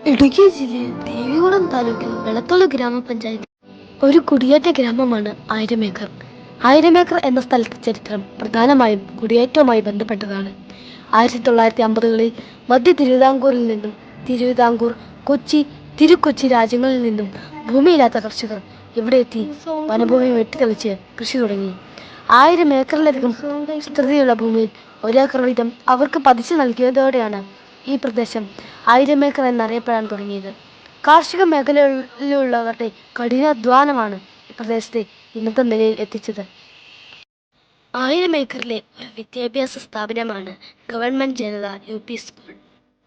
ഇടുക്കി ജില്ലയിൽ ദേവികുളം താലൂക്കിൽ വെളത്തോള ഗ്രാമപഞ്ചായത്ത് ഒരു കുടിയേറ്റ ഗ്രാമമാണ് ആയിരമേക്കർ. ആയിരമേക്കർ എന്ന സ്ഥലത്തെ ചരിത്രം പ്രധാനമായും കുടിയേറ്റവുമായി ബന്ധപ്പെട്ടതാണ്. 1950കളിൽ മധ്യ തിരുവിതാംകൂറിൽ നിന്നും തിരുവിതാംകൂർ, കൊച്ചി, തിരുക്കൊച്ചി രാജ്യങ്ങളിൽ നിന്നും ഭൂമിയില്ലാത്ത കർഷകർ ഇവിടെ എത്തി വനഭൂമി വെട്ടിത്തെളിച്ച് കൃഷി തുടങ്ങി. 1000 ഏക്കറിലധികം വിസ്തൃതിയുള്ള ഭൂമിയിൽ ഒരേക്കർ വീതം അവർക്ക് പതിച്ചു നൽകിയതോടെയാണ് ഈ പ്രദേശം ആയിരമേക്കർ എന്നറിയപ്പെടാൻ തുടങ്ങിയത്. കാർഷിക മേഖലയിലുള്ളവരുടെ കഠിനാധ്വാനമാണ് ഈ പ്രദേശത്തെ ഇന്നത്തെ നിലയിൽ എത്തിച്ചത്. 1000 ഏക്കറിലെ ഒരു വിദ്യാഭ്യാസ സ്ഥാപനമാണ് ഗവൺമെന്റ് ജനത UP സ്കൂൾ.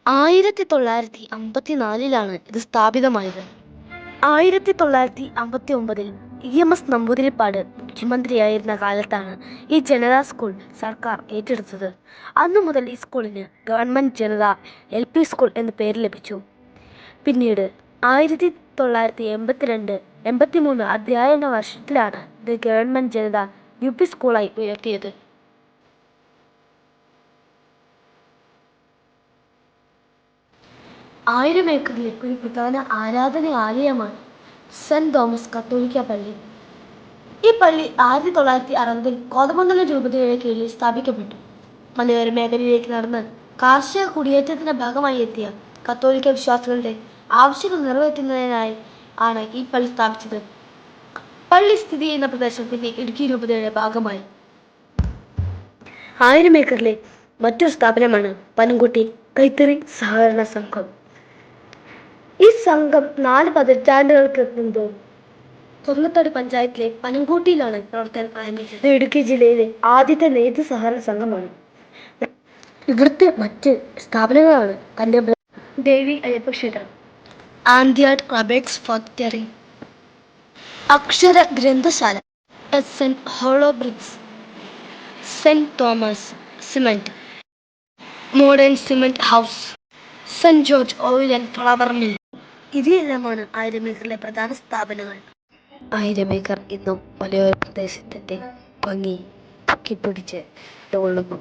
1954 ഇത് സ്ഥാപിതമായത്. 1959 EMS നമ്പൂതിരിപ്പാട് മുഖ്യമന്ത്രിയായിരുന്ന കാലത്താണ് ഈ ജനത സ്കൂൾ സർക്കാർ ഏറ്റെടുത്തത്. അന്നു മുതൽ ഈ സ്കൂളിന് ഗവൺമെന്റ് ജനത LP സ്കൂൾ എന്ന പേര് ലഭിച്ചു. പിന്നീട് 1982-83 അധ്യയന വർഷത്തിലാണ് ഇത് ഗവൺമെന്റ് ജനത UP സ്കൂളായി ഉയർത്തിയത്. ആയിരമേക്കറിലെ ഒരു പ്രധാന ആരാധനാലയമാണ് സെന്റ് തോമസ് കത്തോലിക്ക പള്ളി. ഈ പള്ളി 1960 കോതമംഗലം രൂപതയുടെ കീഴിൽ സ്ഥാപിക്കപ്പെട്ടു. മലയോര മേഖലയിലേക്ക് നടന്ന് കാർഷിക കുടിയേറ്റത്തിന്റെ ഭാഗമായി എത്തിയ കത്തോലിക്ക വിശ്വാസികളുടെ ആവശ്യങ്ങൾ നിറവേറ്റുന്നതിനായി ആണ് ഈ പള്ളി സ്ഥാപിച്ചത്. പള്ളി സ്ഥിതി ചെയ്യുന്ന പ്രദേശം പിന്നെ ഇടുക്കി രൂപതയുടെ ഭാഗമായി. ആയിരമേക്കറിലെ മറ്റൊരു സ്ഥാപനമാണ് പനംകുട്ടി കൈത്തറി സഹകരണ സംഘം. ഈ സംഘം 4 പതിറ്റാണ്ടുകൾക്ക് മുമ്പ് കൊന്നത്തടി പഞ്ചായത്തിലെ പനംകുട്ടിയിലാണ് പ്രവർത്തനം ആരംഭിച്ചത്. ഇടുക്കി ജില്ലയിലെ ആദ്യത്തെ നെയ്ത്ത് സഹകരണ സംഘമാണ്. ഇവിടുത്തെ മറ്റ് സ്ഥാപനങ്ങളാണ് കന്യാകുമാരി ദേവി അയ്യപ്പ ക്ഷേത്രം, ആന്ധ്യാഡ് റബേക്സ് ഫാക്ടറി, അക്ഷര ഗ്രന്ഥശാല, SN hollow bricks, saint Thomas cement, modern cement house, saint George oil and flour mill. ഇവയെല്ലാമാണ് ആയിരമേക്കറിലെ പ്രധാന സ്ഥാപനങ്ങൾ. ആയിരമേക്കർ ഇന്നും മലയോര പ്രദേശത്തിന്റെ ഭംഗി പൊക്കിപ്പിടിച്ച് കൊള്ളുന്നു.